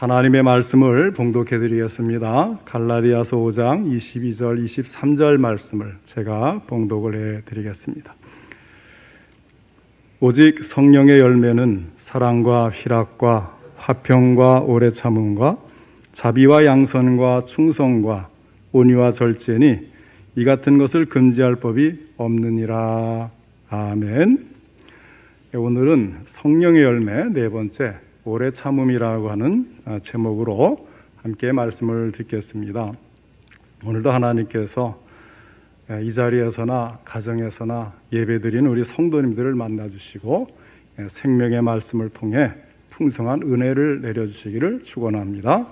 하나님의 말씀을 봉독해 드리겠습니다. 갈라디아서 5장 22절 23절 말씀을 제가 봉독을 해 드리겠습니다. 오직 성령의 열매는 사랑과 희락과 화평과 오래 참음과 자비와 양선과 충성과 온유와 절제니 이 같은 것을 금지할 법이 없느니라. 아멘. 오늘은 성령의 열매 네 번째 오래 참음이라고 하는 제목으로 함께 말씀을 듣겠습니다. 오늘도 하나님께서 이 자리에서나 가정에서나 예배드리는 우리 성도님들을 만나주시고 생명의 말씀을 통해 풍성한 은혜를 내려주시기를 축원합니다.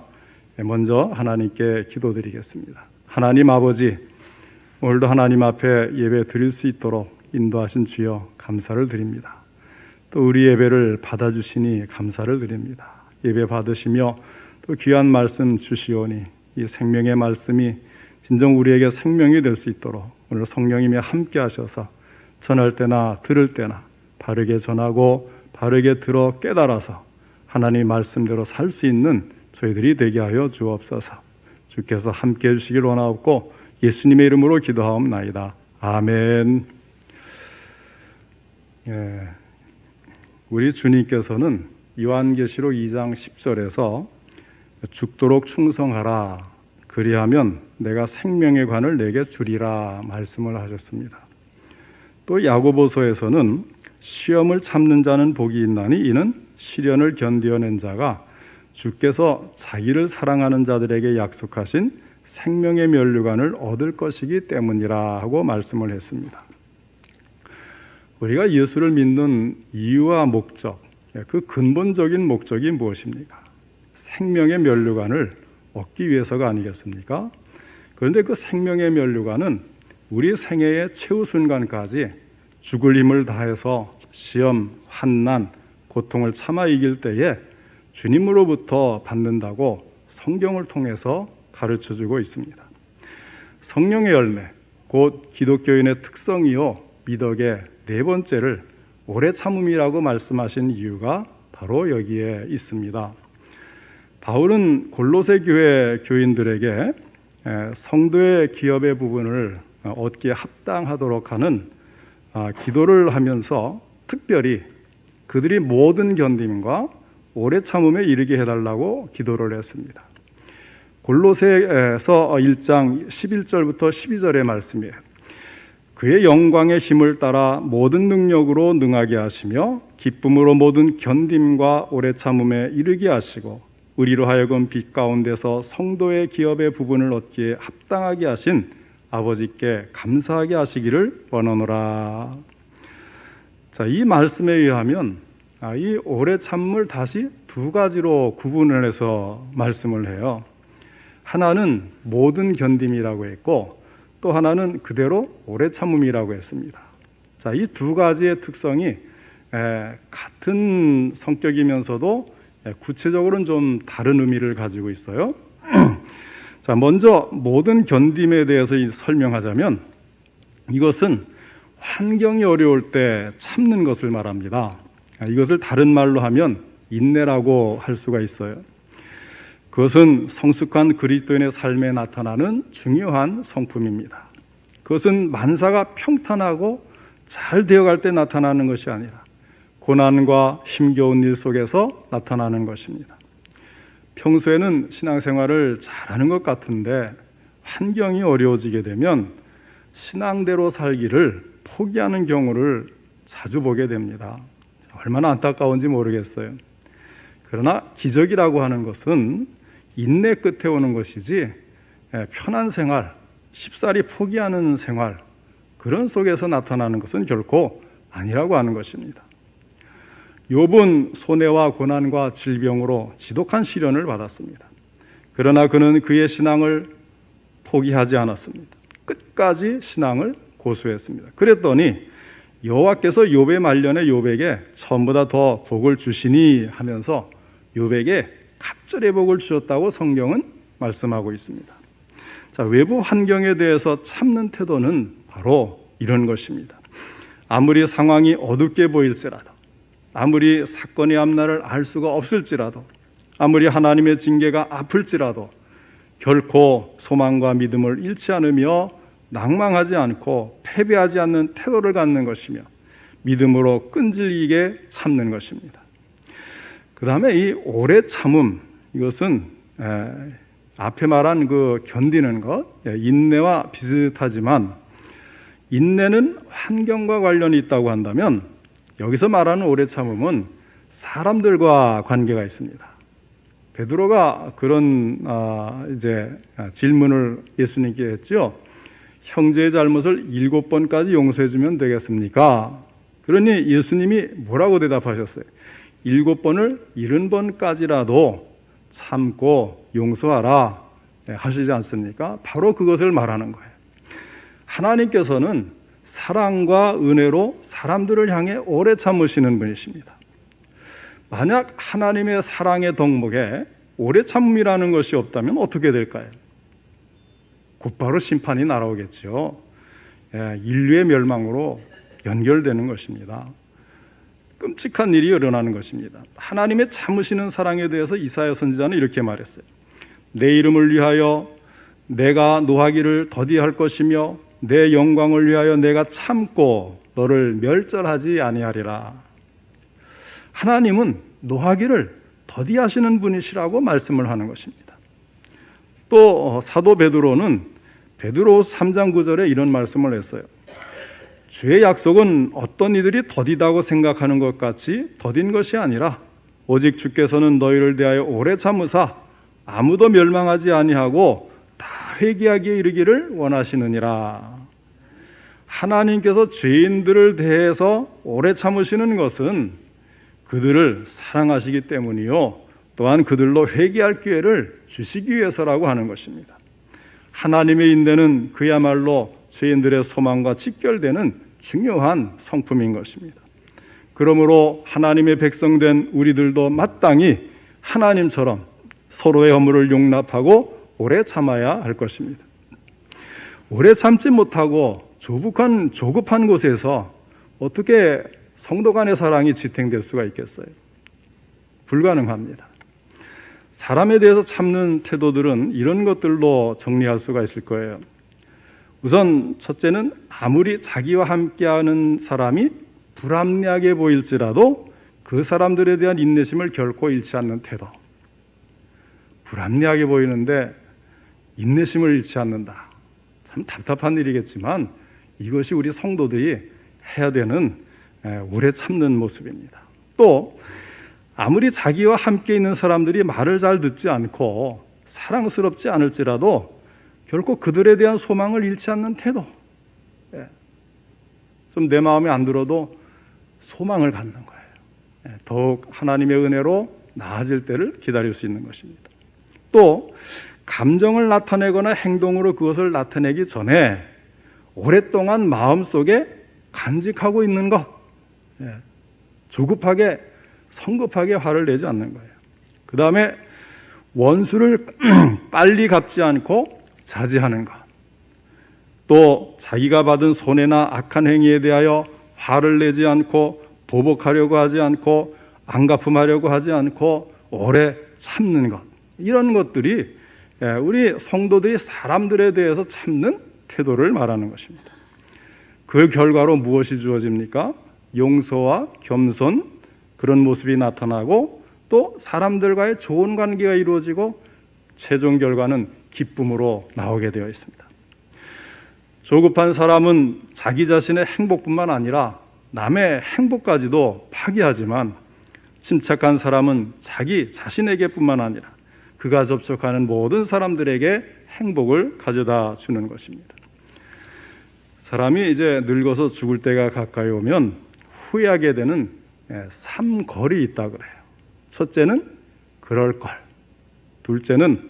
먼저 하나님께 기도드리겠습니다. 하나님 아버지, 오늘도 하나님 앞에 예배 드릴 수 있도록 인도하신 주여 감사를 드립니다. 또 우리 예배를 받아주시니 감사를 드립니다. 예배 받으시며 또 귀한 말씀 주시오니 이 생명의 말씀이 진정 우리에게 생명이 될 수 있도록 오늘 성령님이 함께 하셔서 전할 때나 들을 때나 바르게 전하고 바르게 들어 깨달아서 하나님 말씀대로 살 수 있는 저희들이 되게 하여 주옵소서. 주께서 함께 해주시길 원하옵고 예수님의 이름으로 기도하옵나이다. 아멘. 우리 주님께서는 요한계시록 2장 10절에서 죽도록 충성하라, 그리하면 내가 생명의 관을 내게 주리라 말씀을 하셨습니다. 또 야고보서에서는 시험을 참는 자는 복이 있나니 이는 시련을 견디어낸 자가 주께서 자기를 사랑하는 자들에게 약속하신 생명의 면류관을 얻을 것이기 때문이라 하고 말씀을 했습니다. 우리가 예수를 믿는 이유와 목적, 그 근본적인 목적이 무엇입니까? 생명의 면류관을 얻기 위해서가 아니겠습니까? 그런데 그 생명의 면류관은 우리 생애의 최후 순간까지 죽을 힘을 다해서 시험, 환난, 고통을 참아 이길 때에 주님으로부터 받는다고 성경을 통해서 가르쳐주고 있습니다. 성령의 열매, 곧 기독교인의 특성이요 미덕의 네 번째를 오래 참음이라고 말씀하신 이유가 바로 여기에 있습니다. 바울은 골로새 교회 교인들에게 성도의 기업의 부분을 얻기에 합당하도록 하는 기도를 하면서 특별히 그들이 모든 견딤과 오래 참음에 이르게 해달라고 기도를 했습니다. 골로새서 1장 11절부터 12절의 말씀이에요. 그의 영광의 힘을 따라 모든 능력으로 능하게 하시며 기쁨으로 모든 견딤과 오래 참음에 이르게 하시고 우리로 하여금 빛 가운데서 성도의 기업의 부분을 얻기에 합당하게 하신 아버지께 감사하게 하시기를 원하노라. 자, 이 말씀에 의하면 이 오래 참음을 다시 두 가지로 구분을 해서 말씀을 해요. 하나는 모든 견딤이라고 했고 또 하나는 그대로 오래 참음이라고 했습니다. 자, 이 두 가지의 특성이 같은 성격이면서도 구체적으로는 좀 다른 의미를 가지고 있어요. 자, 먼저 모든 견딤에 대해서 설명하자면 이것은 환경이 어려울 때 참는 것을 말합니다. 이것을 다른 말로 하면 인내라고 할 수가 있어요. 그것은 성숙한 그리스도인의 삶에 나타나는 중요한 성품입니다. 그것은 만사가 평탄하고 잘 되어갈 때 나타나는 것이 아니라 고난과 힘겨운 일 속에서 나타나는 것입니다. 평소에는 신앙생활을 잘하는 것 같은데 환경이 어려워지게 되면 신앙대로 살기를 포기하는 경우를 자주 보게 됩니다. 얼마나 안타까운지 모르겠어요. 그러나 기적이라고 하는 것은 인내 끝에 오는 것이지 편한 생활, 쉽사리 포기하는 생활, 그런 속에서 나타나는 것은 결코 아니라고 하는 것입니다. 욥은 손해와 고난과 질병으로 지독한 시련을 받았습니다. 그러나 그는 그의 신앙을 포기하지 않았습니다. 끝까지 신앙을 고수했습니다. 그랬더니 여호와께서 욥의 말년에 욥에게 처음보다 더 복을 주시니 하면서 욥에게 갑절의 복을 주셨다고 성경은 말씀하고 있습니다. 자, 외부 환경에 대해서 참는 태도는 바로 이런 것입니다. 아무리 상황이 어둡게 보일지라도, 아무리 사건의 앞날을 알 수가 없을지라도, 아무리 하나님의 징계가 아플지라도 결코 소망과 믿음을 잃지 않으며 낭망하지 않고 패배하지 않는 태도를 갖는 것이며 믿음으로 끈질기게 참는 것입니다. 그 다음에 이 오래 참음, 이것은 앞에 말한 그 견디는 것, 인내와 비슷하지만 인내는 환경과 관련이 있다고 한다면 여기서 말하는 오래 참음은 사람들과 관계가 있습니다. 베드로가 그런 질문을 예수님께 했죠. 형제의 잘못을 7번까지 용서해주면 되겠습니까? 그러니 예수님이 뭐라고 대답하셨어요? 7번을 70번까지라도 참고 용서하라 하시지 않습니까? 바로 그것을 말하는 거예요. 하나님께서는 사랑과 은혜로 사람들을 향해 오래 참으시는 분이십니다. 만약 하나님의 사랑의 덕목에 오래 참음이라는 것이 없다면 어떻게 될까요? 곧바로 심판이 날아오겠죠. 인류의 멸망으로 연결되는 것입니다. 끔찍한 일이 일어나는 것입니다. 하나님의 참으시는 사랑에 대해서 이사야 선지자는 이렇게 말했어요. 내 이름을 위하여 내가 노하기를 더디할 것이며 내 영광을 위하여 내가 참고 너를 멸절하지 아니하리라. 하나님은 노하기를 더디하시는 분이시라고 말씀을 하는 것입니다. 또 사도 베드로는 베드로 3장 9절에 이런 말씀을 했어요. 주의 약속은 어떤 이들이 더디다고 생각하는 것 같이 더딘 것이 아니라 오직 주께서는 너희를 대하여 오래 참으사 아무도 멸망하지 아니하고 다 회개하기에 이르기를 원하시느니라. 하나님께서 죄인들을 대해서 오래 참으시는 것은 그들을 사랑하시기 때문이요, 또한 그들로 회개할 기회를 주시기 위해서라고 하는 것입니다. 하나님의 인내는 그야말로 죄인들의 소망과 직결되는 중요한 성품인 것입니다. 그러므로 하나님의 백성된 우리들도 마땅히 하나님처럼 서로의 허물을 용납하고 오래 참아야 할 것입니다. 오래 참지 못하고 조급한 곳에서 어떻게 성도 간의 사랑이 지탱될 수가 있겠어요? 불가능합니다. 사람에 대해서 참는 태도들은 이런 것들로 정리할 수가 있을 거예요. 우선 첫째는 아무리 자기와 함께하는 사람이 불합리하게 보일지라도 그 사람들에 대한 인내심을 결코 잃지 않는 태도. 불합리하게 보이는데 인내심을 잃지 않는다. 참 답답한 일이겠지만 이것이 우리 성도들이 해야 되는 오래 참는 모습입니다. 또 아무리 자기와 함께 있는 사람들이 말을 잘 듣지 않고 사랑스럽지 않을지라도 결코 그들에 대한 소망을 잃지 않는 태도. 좀 내 마음에 안 들어도 소망을 갖는 거예요. 더욱 하나님의 은혜로 나아질 때를 기다릴 수 있는 것입니다. 또 감정을 나타내거나 행동으로 그것을 나타내기 전에 오랫동안 마음속에 간직하고 있는 것, 조급하게 성급하게 화를 내지 않는 거예요. 그 다음에 원수를 빨리 갚지 않고 자제하는 것, 또 자기가 받은 손해나 악한 행위에 대하여 화를 내지 않고 보복하려고 하지 않고 안갚음하려고 하지 않고 오래 참는 것, 이런 것들이 우리 성도들이 사람들에 대해서 참는 태도를 말하는 것입니다. 그 결과로 무엇이 주어집니까? 용서와 겸손, 그런 모습이 나타나고 또 사람들과의 좋은 관계가 이루어지고 최종 결과는 기쁨으로 나오게 되어 있습니다. 조급한 사람은 자기 자신의 행복뿐만 아니라 남의 행복까지도 파기하지만 침착한 사람은 자기 자신에게뿐만 아니라 그가 접촉하는 모든 사람들에게 행복을 가져다 주는 것입니다. 사람이 이제 늙어서 죽을 때가 가까이 오면 후회하게 되는 삼걸이 있다 그래요. 첫째는 그럴 걸, 둘째는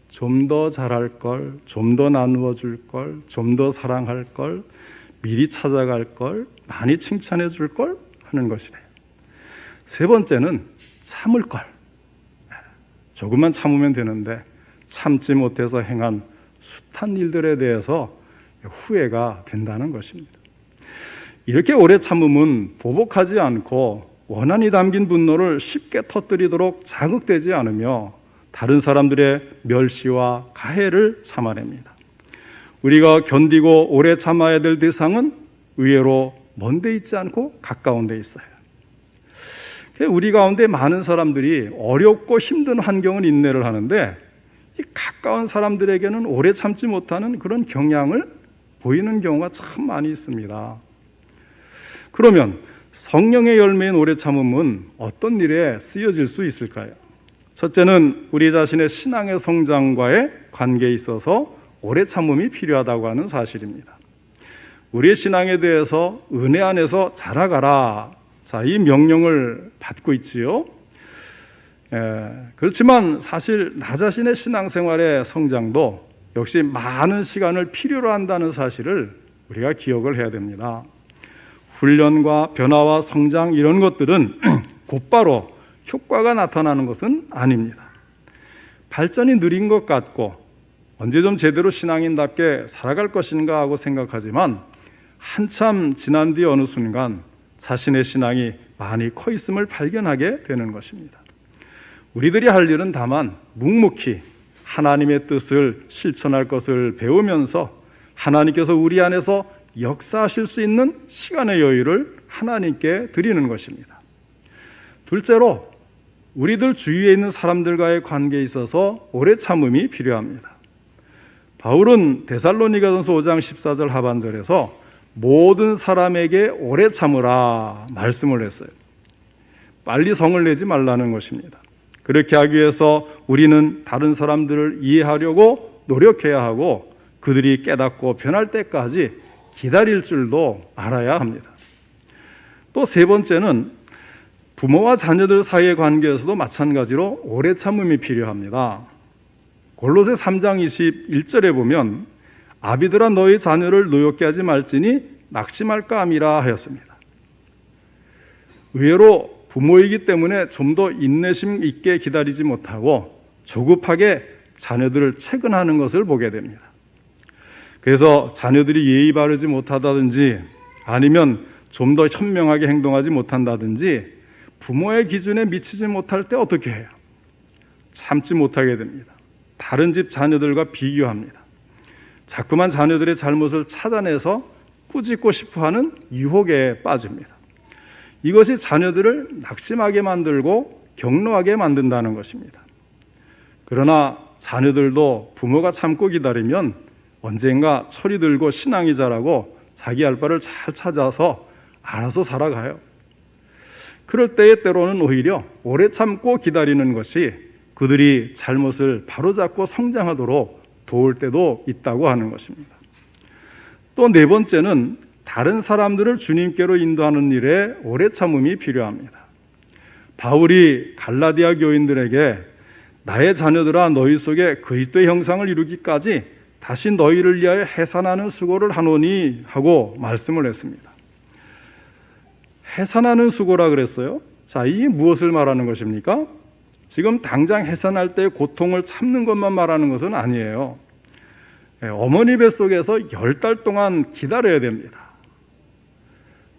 좀 더 잘할 걸, 좀 더 나누어 줄 걸, 좀 더 사랑할 걸, 미리 찾아갈 걸, 많이 칭찬해 줄 걸 하는 것이래요. 세 번째는 참을 걸. 조금만 참으면 되는데 참지 못해서 행한 숱한 일들에 대해서 후회가 된다는 것입니다. 이렇게 오래 참음은 보복하지 않고 원한이 담긴 분노를 쉽게 터뜨리도록 자극되지 않으며 다른 사람들의 멸시와 가해를 참아냅니다. 우리가 견디고 오래 참아야 될 대상은 의외로 먼데 있지 않고 가까운 데 있어요. 우리 가운데 많은 사람들이 어렵고 힘든 환경은 인내를 하는데 이 가까운 사람들에게는 오래 참지 못하는 그런 경향을 보이는 경우가 참 많이 있습니다. 그러면 성령의 열매인 오래 참음은 어떤 일에 쓰여질 수 있을까요? 첫째는 우리 자신의 신앙의 성장과의 관계에 있어서 오래 참음이 필요하다고 하는 사실입니다. 우리의 신앙에 대해서 은혜 안에서 자라가라. 자, 이 명령을 받고 있지요. 그렇지만 사실 나 자신의 신앙생활의 성장도 역시 많은 시간을 필요로 한다는 사실을 우리가 기억을 해야 됩니다. 훈련과 변화와 성장 이런 것들은 곧바로 효과가 나타나는 것은 아닙니다. 발전이 느린 것 같고 언제 좀 제대로 신앙인답게 살아갈 것인가 하고 생각하지만 한참 지난 뒤 어느 순간 자신의 신앙이 많이 커 있음을 발견하게 되는 것입니다. 우리들이 할 일은 다만 묵묵히 하나님의 뜻을 실천할 것을 배우면서 하나님께서 우리 안에서 역사하실 수 있는 시간의 여유를 하나님께 드리는 것입니다. 둘째로 우리들 주위에 있는 사람들과의 관계에 있어서 오래 참음이 필요합니다. 바울은 데살로니가전서 5장 14절 하반절에서 모든 사람에게 오래 참으라 말씀을 했어요. 빨리 성을 내지 말라는 것입니다. 그렇게 하기 위해서 우리는 다른 사람들을 이해하려고 노력해야 하고 그들이 깨닫고 변할 때까지 기다릴 줄도 알아야 합니다. 또 세 번째는 부모와 자녀들 사이의 관계에서도 마찬가지로 오래 참음이 필요합니다. 골로새 3장 21절에 보면 아비들아 너희 자녀를 노엽게 하지 말지니 낙심할까 함이라 하였습니다. 의외로 부모이기 때문에 좀 더 인내심 있게 기다리지 못하고 조급하게 자녀들을 채근하는 것을 보게 됩니다. 그래서 자녀들이 예의 바르지 못하다든지 아니면 좀 더 현명하게 행동하지 못한다든지 부모의 기준에 미치지 못할 때 어떻게 해요? 참지 못하게 됩니다. 다른 집 자녀들과 비교합니다. 자꾸만 자녀들의 잘못을 찾아내서 꾸짖고 싶어하는 유혹에 빠집니다. 이것이 자녀들을 낙심하게 만들고 격노하게 만든다는 것입니다. 그러나 자녀들도 부모가 참고 기다리면 언젠가 철이 들고 신앙이 자라고 자기 할 바를 잘 찾아서 알아서 살아가요. 그럴 때에 때로는 오히려 오래 참고 기다리는 것이 그들이 잘못을 바로잡고 성장하도록 도울 때도 있다고 하는 것입니다. 또 네 번째는 다른 사람들을 주님께로 인도하는 일에 오래 참음이 필요합니다. 바울이 갈라디아 교인들에게 나의 자녀들아 너희 속에 그리스도의 형상을 이루기까지 다시 너희를 위하여 해산하는 수고를 하노니 하고 말씀을 했습니다. 해산하는 수고라 그랬어요. 자, 이게 무엇을 말하는 것입니까? 지금 당장 해산할 때의 고통을 참는 것만 말하는 것은 아니에요. 어머니 뱃속에서 10달 동안 기다려야 됩니다.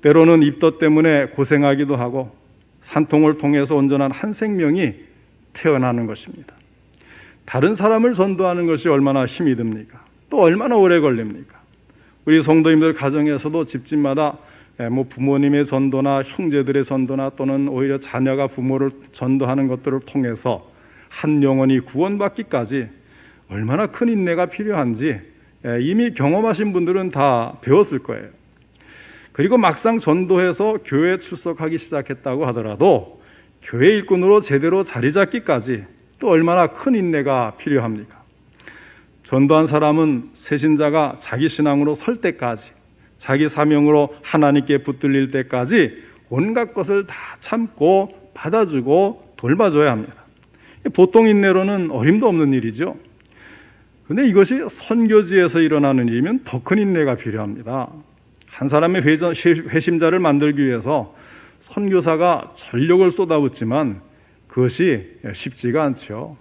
때로는 입덧 때문에 고생하기도 하고 산통을 통해서 온전한 한 생명이 태어나는 것입니다. 다른 사람을 전도하는 것이 얼마나 힘이 듭니까? 또 얼마나 오래 걸립니까? 우리 성도님들 가정에서도 집집마다 부모님의 전도나 형제들의 전도나 또는 오히려 자녀가 부모를 전도하는 것들을 통해서 한 영혼이 구원받기까지 얼마나 큰 인내가 필요한지 이미 경험하신 분들은 다 배웠을 거예요. 그리고 막상 전도해서 교회에 출석하기 시작했다고 하더라도 교회 일꾼으로 제대로 자리 잡기까지 또 얼마나 큰 인내가 필요합니까? 전도한 사람은 새신자가 자기 신앙으로 설 때까지 자기 사명으로 하나님께 붙들릴 때까지 온갖 것을 다 참고 받아주고 돌봐줘야 합니다. 보통 인내로는 어림도 없는 일이죠. 그런데 이것이 선교지에서 일어나는 일이면 더 큰 인내가 필요합니다. 한 사람의 회심자를 만들기 위해서 선교사가 전력을 쏟아붓지만 그것이 쉽지가 않죠.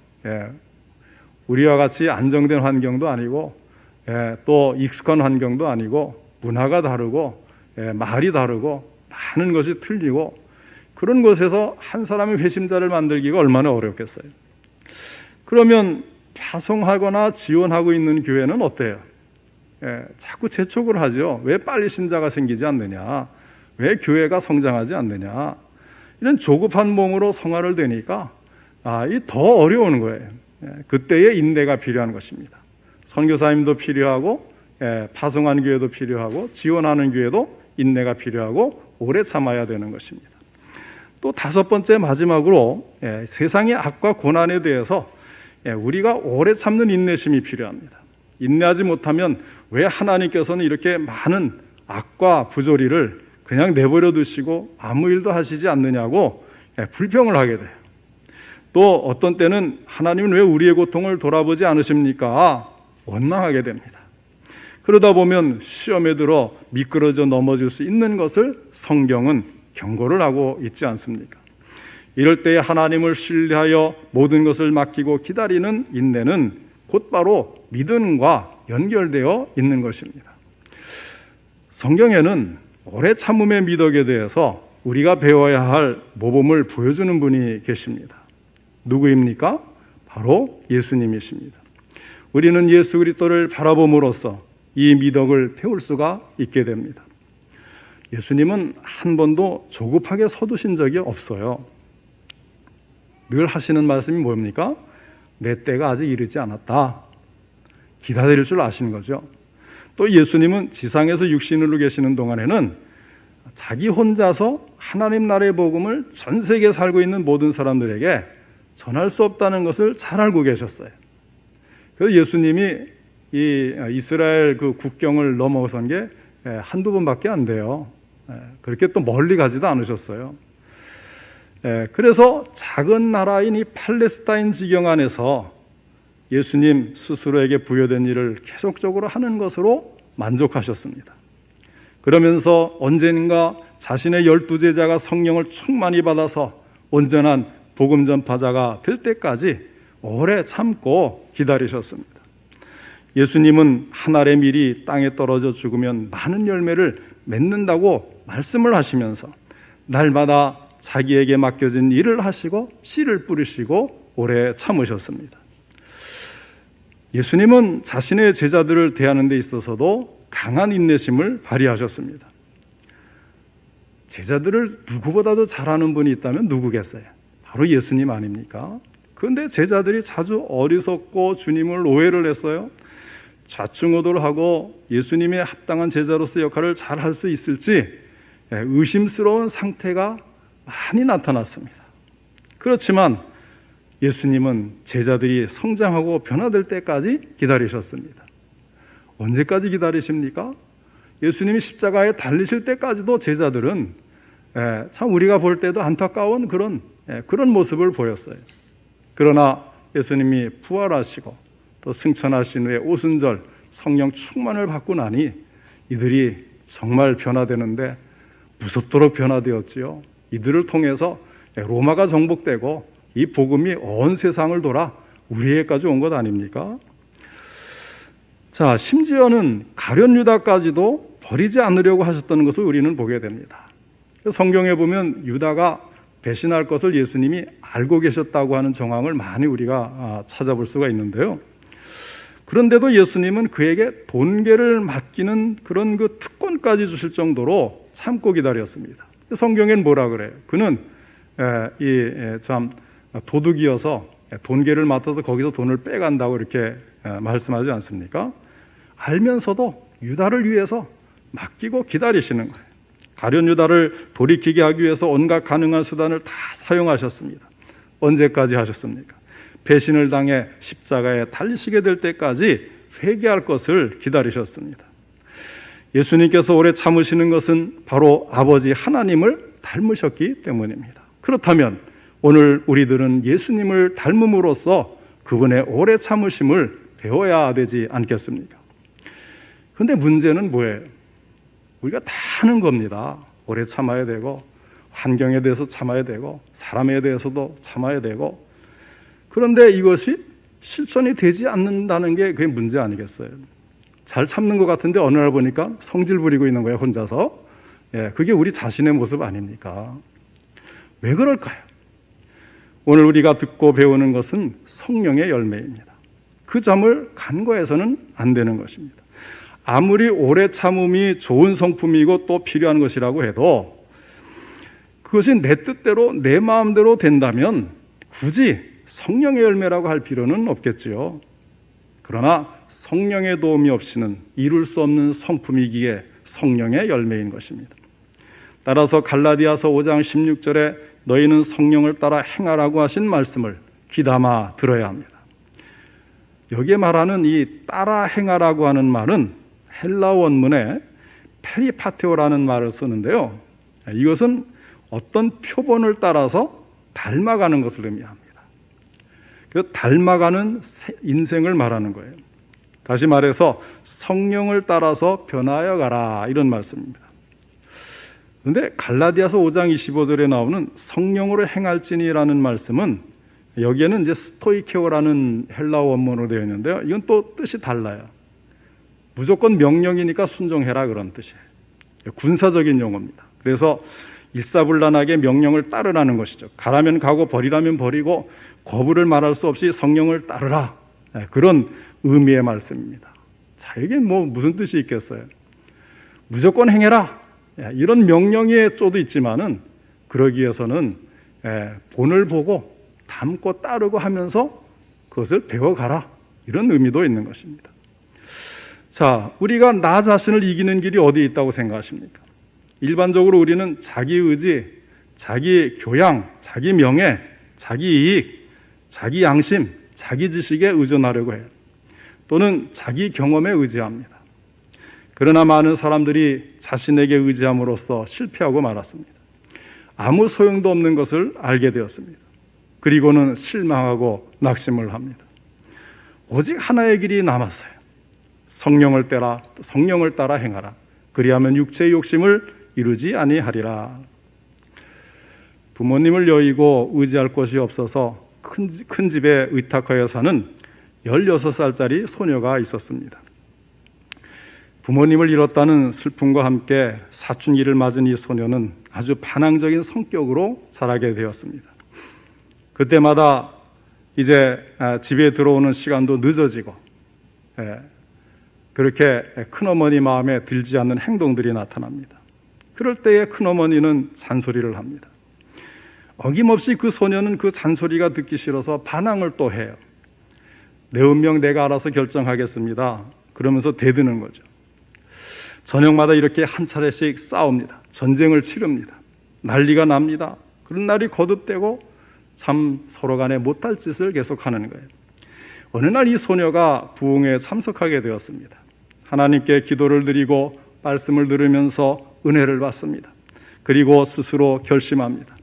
우리와 같이 안정된 환경도 아니고 또 익숙한 환경도 아니고 문화가 다르고 말이 다르고 많은 것이 틀리고 그런 곳에서 한 사람의 회심자를 만들기가 얼마나 어렵겠어요. 그러면 파송하거나 지원하고 있는 교회는 어때요? 자꾸 재촉을 하죠. 왜 빨리 신자가 생기지 않느냐? 왜 교회가 성장하지 않느냐? 이런 조급한 몸으로 성화를 되니까 이 더 어려운 거예요. 그때의 인내가 필요한 것입니다. 선교사님도 필요하고 파송한 교회도 필요하고 지원하는 교회도 인내가 필요하고 오래 참아야 되는 것입니다. 또 다섯 번째 마지막으로 세상의 악과 고난에 대해서 우리가 오래 참는 인내심이 필요합니다. 인내하지 못하면 왜 하나님께서는 이렇게 많은 악과 부조리를 그냥 내버려 두시고 아무 일도 하시지 않느냐고 불평을 하게 돼요. 또 어떤 때는 하나님은 왜 우리의 고통을 돌아보지 않으십니까? 원망하게 됩니다. 그러다 보면 시험에 들어 미끄러져 넘어질 수 있는 것을 성경은 경고를 하고 있지 않습니까? 이럴 때 하나님을 신뢰하여 모든 것을 맡기고 기다리는 인내는 곧바로 믿음과 연결되어 있는 것입니다. 성경에는 오래 참음의 미덕에 대해서 우리가 배워야 할 모범을 보여주는 분이 계십니다. 누구입니까? 바로 예수님이십니다. 우리는 예수 그리스도를 바라봄으로써 이 미덕을 배울 수가 있게 됩니다. 예수님은 한 번도 조급하게 서두신 적이 없어요. 늘 하시는 말씀이 뭡니까? 내 때가 아직 이르지 않았다. 기다릴 줄 아시는 거죠. 또 예수님은 지상에서 육신으로 계시는 동안에는 자기 혼자서 하나님 나라의 복음을 전 세계에 살고 있는 모든 사람들에게 전할 수 없다는 것을 잘 알고 계셨어요. 그래서 예수님이 이 이스라엘 그 국경을 넘어선 게 한두 번밖에 안 돼요. 그렇게 또 멀리 가지도 않으셨어요. 그래서 작은 나라인 이 팔레스타인 지경 안에서 예수님 스스로에게 부여된 일을 계속적으로 하는 것으로 만족하셨습니다. 그러면서 언젠가 자신의 12제자가 성령을 충만히 받아서 온전한 복음 전파자가 될 때까지 오래 참고 기다리셨습니다. 예수님은 한 알의 밀이 땅에 떨어져 죽으면 많은 열매를 맺는다고 말씀을 하시면서 날마다 자기에게 맡겨진 일을 하시고 씨를 뿌리시고 오래 참으셨습니다. 예수님은 자신의 제자들을 대하는 데 있어서도 강한 인내심을 발휘하셨습니다. 제자들을 누구보다도 잘하는 분이 있다면 누구겠어요? 바로 예수님 아닙니까? 그런데 제자들이 자주 어리석고 주님을 오해를 했어요. 좌충우돌을 하고 예수님의 합당한 제자로서 역할을 잘 할 수 있을지 의심스러운 상태가 많이 나타났습니다. 그렇지만 예수님은 제자들이 성장하고 변화될 때까지 기다리셨습니다. 언제까지 기다리십니까? 예수님이 십자가에 달리실 때까지도 제자들은 참 우리가 볼 때도 안타까운 그런 모습을 보였어요. 그러나 예수님이 부활하시고 또 승천하신 후에 오순절 성령 충만을 받고 나니 이들이 정말 변화되는데 무섭도록 변화되었지요. 이들을 통해서 로마가 정복되고 이 복음이 온 세상을 돌아 우리에게까지 온 것 아닙니까? 자, 심지어는 가룟 유다까지도 버리지 않으려고 하셨다는 것을 우리는 보게 됩니다. 성경에 보면 유다가 배신할 것을 예수님이 알고 계셨다고 하는 정황을 많이 우리가 찾아볼 수가 있는데요. 그런데도 예수님은 그에게 돈계를 맡기는 그런 그 특권까지 주실 정도로 참고 기다렸습니다. 성경엔 뭐라 그래요? 그는 참 도둑이어서 돈계를 맡아서 거기서 돈을 빼간다고 이렇게 말씀하지 않습니까? 알면서도 유다를 위해서 맡기고 기다리시는 거예요. 가룟 유다를 돌이키게 하기 위해서 온갖 가능한 수단을 다 사용하셨습니다. 언제까지 하셨습니까? 배신을 당해 십자가에 달리시게 될 때까지 회개할 것을 기다리셨습니다. 예수님께서 오래 참으시는 것은 바로 아버지 하나님을 닮으셨기 때문입니다. 그렇다면 오늘 우리들은 예수님을 닮음으로써 그분의 오래 참으심을 배워야 되지 않겠습니까? 그런데 문제는 뭐예요? 우리가 다 하는 겁니다. 오래 참아야 되고 환경에 대해서 참아야 되고 사람에 대해서도 참아야 되고, 그런데 이것이 실천이 되지 않는다는 게 그게 문제 아니겠어요? 잘 참는 것 같은데 어느 날 보니까 성질 부리고 있는 거예요, 혼자서. 그게 우리 자신의 모습 아닙니까? 왜 그럴까요? 오늘 우리가 듣고 배우는 것은 성령의 열매입니다. 그 점을 간과해서는 안 되는 것입니다. 아무리 오래 참음이 좋은 성품이고 또 필요한 것이라고 해도 그것이 내 뜻대로 내 마음대로 된다면 굳이 성령의 열매라고 할 필요는 없겠지요. 그러나 성령의 도움이 없이는 이룰 수 없는 성품이기에 성령의 열매인 것입니다. 따라서 갈라디아서 5장 16절에 너희는 성령을 따라 행하라고 하신 말씀을 귀담아 들어야 합니다. 여기에 말하는 이 따라 행하라고 하는 말은 헬라 원문에 페리파테오라는 말을 쓰는데요. 이것은 어떤 표본을 따라서 닮아가는 것을 의미합니다. 그 닮아가는 인생을 말하는 거예요. 다시 말해서 성령을 따라서 변하여 가라 이런 말씀입니다. 그런데 갈라디아서 5장 25절에 나오는 성령으로 행할지니라는 말씀은 여기에는 이제 스토이케오라는 헬라 원문으로 되어 있는데요. 이건 또 뜻이 달라요. 무조건 명령이니까 순종해라 그런 뜻이에요. 군사적인 용어입니다. 그래서 일사불란하게 명령을 따르라는 것이죠. 가라면 가고 버리라면 버리고 거부를 말할 수 없이 성령을 따르라. 그런 의미의 말씀입니다. 자, 이게 뭐 무슨 뜻이 있겠어요? 무조건 행해라. 이런 명령의 쪼도 있지만은 그러기 위해서는 본을 보고 닮고 따르고 하면서 그것을 배워가라. 이런 의미도 있는 것입니다. 자, 우리가 나 자신을 이기는 길이 어디에 있다고 생각하십니까? 일반적으로 우리는 자기 의지, 자기 교양, 자기 명예, 자기 이익, 자기 양심, 자기 지식에 의존하려고 해요. 또는 자기 경험에 의지합니다. 그러나 많은 사람들이 자신에게 의지함으로써 실패하고 말았습니다. 아무 소용도 없는 것을 알게 되었습니다. 그리고는 실망하고 낙심을 합니다. 오직 하나의 길이 남았어요. 성령을 따라 행하라. 그리하면 육체의 욕심을 이루지 아니하리라. 부모님을 여의고 의지할 곳이 없어서 큰 집에 의탁하여 사는 16살짜리 소녀가 있었습니다. 부모님을 잃었다는 슬픔과 함께 사춘기를 맞은 이 소녀는 아주 반항적인 성격으로 자라게 되었습니다. 그때마다 이제 집에 들어오는 시간도 늦어지고 그렇게 큰어머니 마음에 들지 않는 행동들이 나타납니다. 그럴 때에 큰어머니는 잔소리를 합니다. 어김없이 그 소녀는 그 잔소리가 듣기 싫어서 반항을 또 해요. 내 운명 내가 알아서 결정하겠습니다. 그러면서 대드는 거죠. 저녁마다 이렇게 한 차례씩 싸웁니다. 전쟁을 치릅니다. 난리가 납니다. 그런 날이 거듭되고 참 서로 간에 못할 짓을 계속하는 거예요. 어느 날 이 소녀가 부흥회에 참석하게 되었습니다. 하나님께 기도를 드리고 말씀을 들으면서 은혜를 받습니다. 그리고 스스로 결심합니다.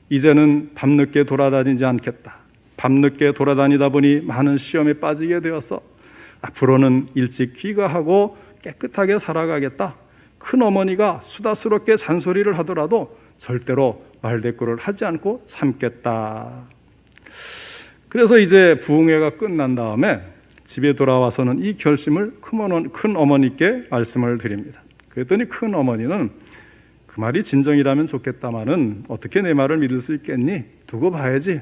이제는 밤늦게 돌아다니지 않겠다. 밤늦게 돌아다니다 보니 많은 시험에 빠지게 되어서 앞으로는 일찍 귀가하고 깨끗하게 살아가겠다. 큰어머니가 수다스럽게 잔소리를 하더라도 절대로 말대꾸를 하지 않고 참겠다. 그래서 이제 부흥회가 끝난 다음에 집에 돌아와서는 이 결심을 큰어머니께 말씀을 드립니다. 그랬더니 큰어머니는 그 말이 진정이라면 좋겠다마는 어떻게 내 말을 믿을 수 있겠니? 두고 봐야지.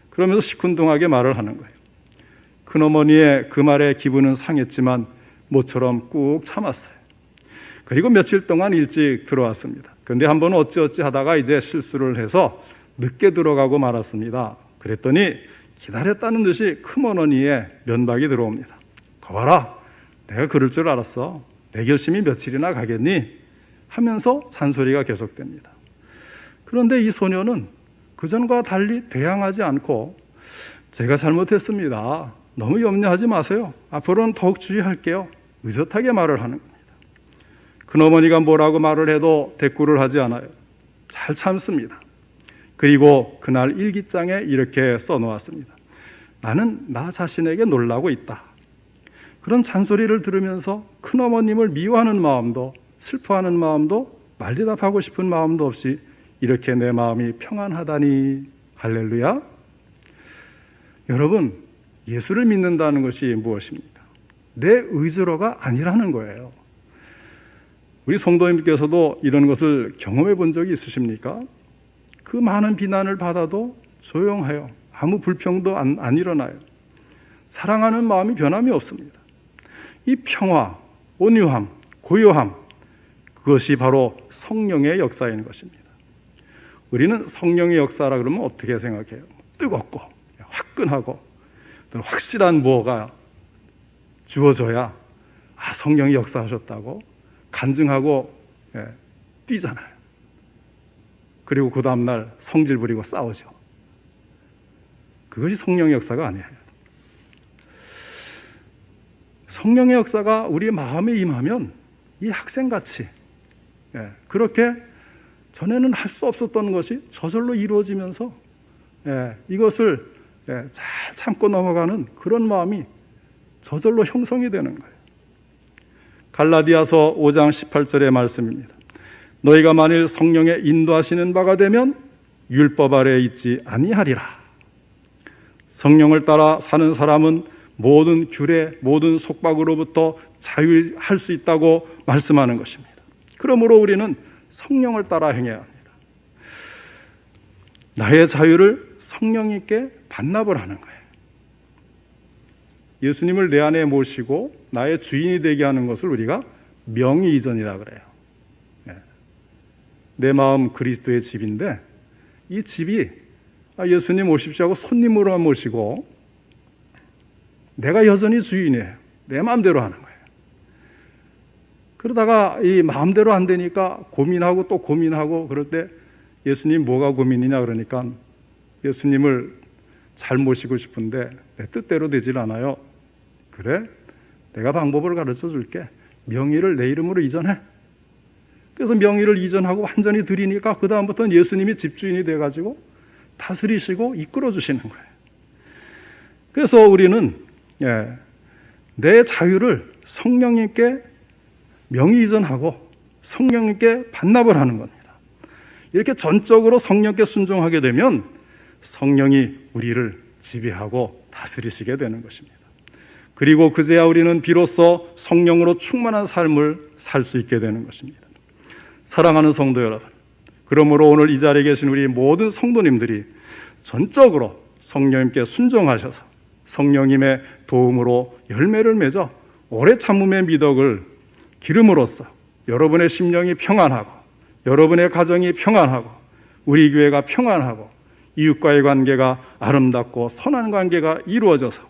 그러면서 시큰둥하게 말을 하는 거예요. 큰어머니의 그 말에 기분은 상했지만 모처럼 꾹 참았어요. 그리고 며칠 동안 일찍 들어왔습니다. 그런데 한 번은 어찌어찌 하다가 이제 실수를 해서 늦게 들어가고 말았습니다. 그랬더니 기다렸다는 듯이 큰어머니의 면박이 들어옵니다. 거봐라, 내가 그럴 줄 알았어. 내 결심이 며칠이나 가겠니? 하면서 잔소리가 계속됩니다. 그런데 이 소녀는 그전과 달리 대항하지 않고 제가 잘못했습니다. 너무 염려하지 마세요. 앞으로는 더욱 주의할게요. 의젓하게 말을 하는 겁니다. 큰어머니가 뭐라고 말을 해도 대꾸를 하지 않아요. 잘 참습니다. 그리고 그날 일기장에 이렇게 써놓았습니다. 나는 나 자신에게 놀라고 있다. 그런 잔소리를 들으면서 큰어머님을 미워하는 마음도 슬퍼하는 마음도 말대답하고 싶은 마음도 없이 이렇게 내 마음이 평안하다니. 할렐루야. 여러분, 예수를 믿는다는 것이 무엇입니까? 내 의지로가 아니라는 거예요. 우리 성도님께서도 이런 것을 경험해 본 적이 있으십니까? 그 많은 비난을 받아도 조용해요. 아무 불평도 안 일어나요. 사랑하는 마음이 변함이 없습니다. 이 평화, 온유함, 고요함, 그것이 바로 성령의 역사인 것입니다. 우리는 성령의 역사라 그러면 어떻게 생각해요? 뜨겁고 화끈하고 확실한 뭐가 주어져야 성령이 역사하셨다고 간증하고 뛰잖아요. 그리고 그 다음날 성질 부리고 싸우죠. 그것이 성령의 역사가 아니에요. 성령의 역사가 우리 마음에 임하면 이 학생같이 그렇게 전에는 할 수 없었던 것이 저절로 이루어지면서 이것을 잘 참고 넘어가는 그런 마음이 저절로 형성이 되는 거예요. 갈라디아서 5장 18절의 말씀입니다. 너희가 만일 성령의 인도하시는 바가 되면 율법 아래에 있지 아니하리라. 성령을 따라 사는 사람은 모든 규례, 모든 속박으로부터 자유할 수 있다고 말씀하는 것입니다. 그러므로 우리는 성령을 따라 행해야 합니다. 나의 자유를 성령님께 반납을 하는 거예요. 예수님을 내 안에 모시고 나의 주인이 되게 하는 것을 우리가 명의 이전이라 그래요. 내 마음 그리스도의 집인데 이 집이 예수님 오십시오 하고 손님으로만 모시고 내가 여전히 주인이에요. 내 마음대로 하는 거예요. 그러다가 이 마음대로 안 되니까 고민하고 또 고민하고 그럴 때 예수님 뭐가 고민이냐 그러니까 예수님을 잘 모시고 싶은데 내 뜻대로 되질 않아요. 그래? 내가 방법을 가르쳐 줄게. 명의를 내 이름으로 이전해. 그래서 명의를 이전하고 완전히 드리니까 그 다음부터는 예수님이 집주인이 돼가지고 다스리시고 이끌어 주시는 거예요. 그래서 우리는 내 자유를 성령님께 명의 이전하고 성령님께 반납을 하는 겁니다. 이렇게 전적으로 성령께 순종하게 되면 성령이 우리를 지배하고 다스리시게 되는 것입니다. 그리고 그제야 우리는 비로소 성령으로 충만한 삶을 살 수 있게 되는 것입니다. 사랑하는 성도 여러분, 그러므로 오늘 이 자리에 계신 우리 모든 성도님들이 전적으로 성령님께 순종하셔서 성령님의 도움으로 열매를 맺어 오래 참음의 미덕을 기름으로써 여러분의 심령이 평안하고 여러분의 가정이 평안하고 우리 교회가 평안하고 이웃과의 관계가 아름답고 선한 관계가 이루어져서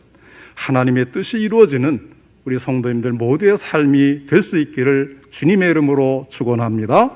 하나님의 뜻이 이루어지는 우리 성도님들 모두의 삶이 될 수 있기를 주님의 이름으로 축원합니다.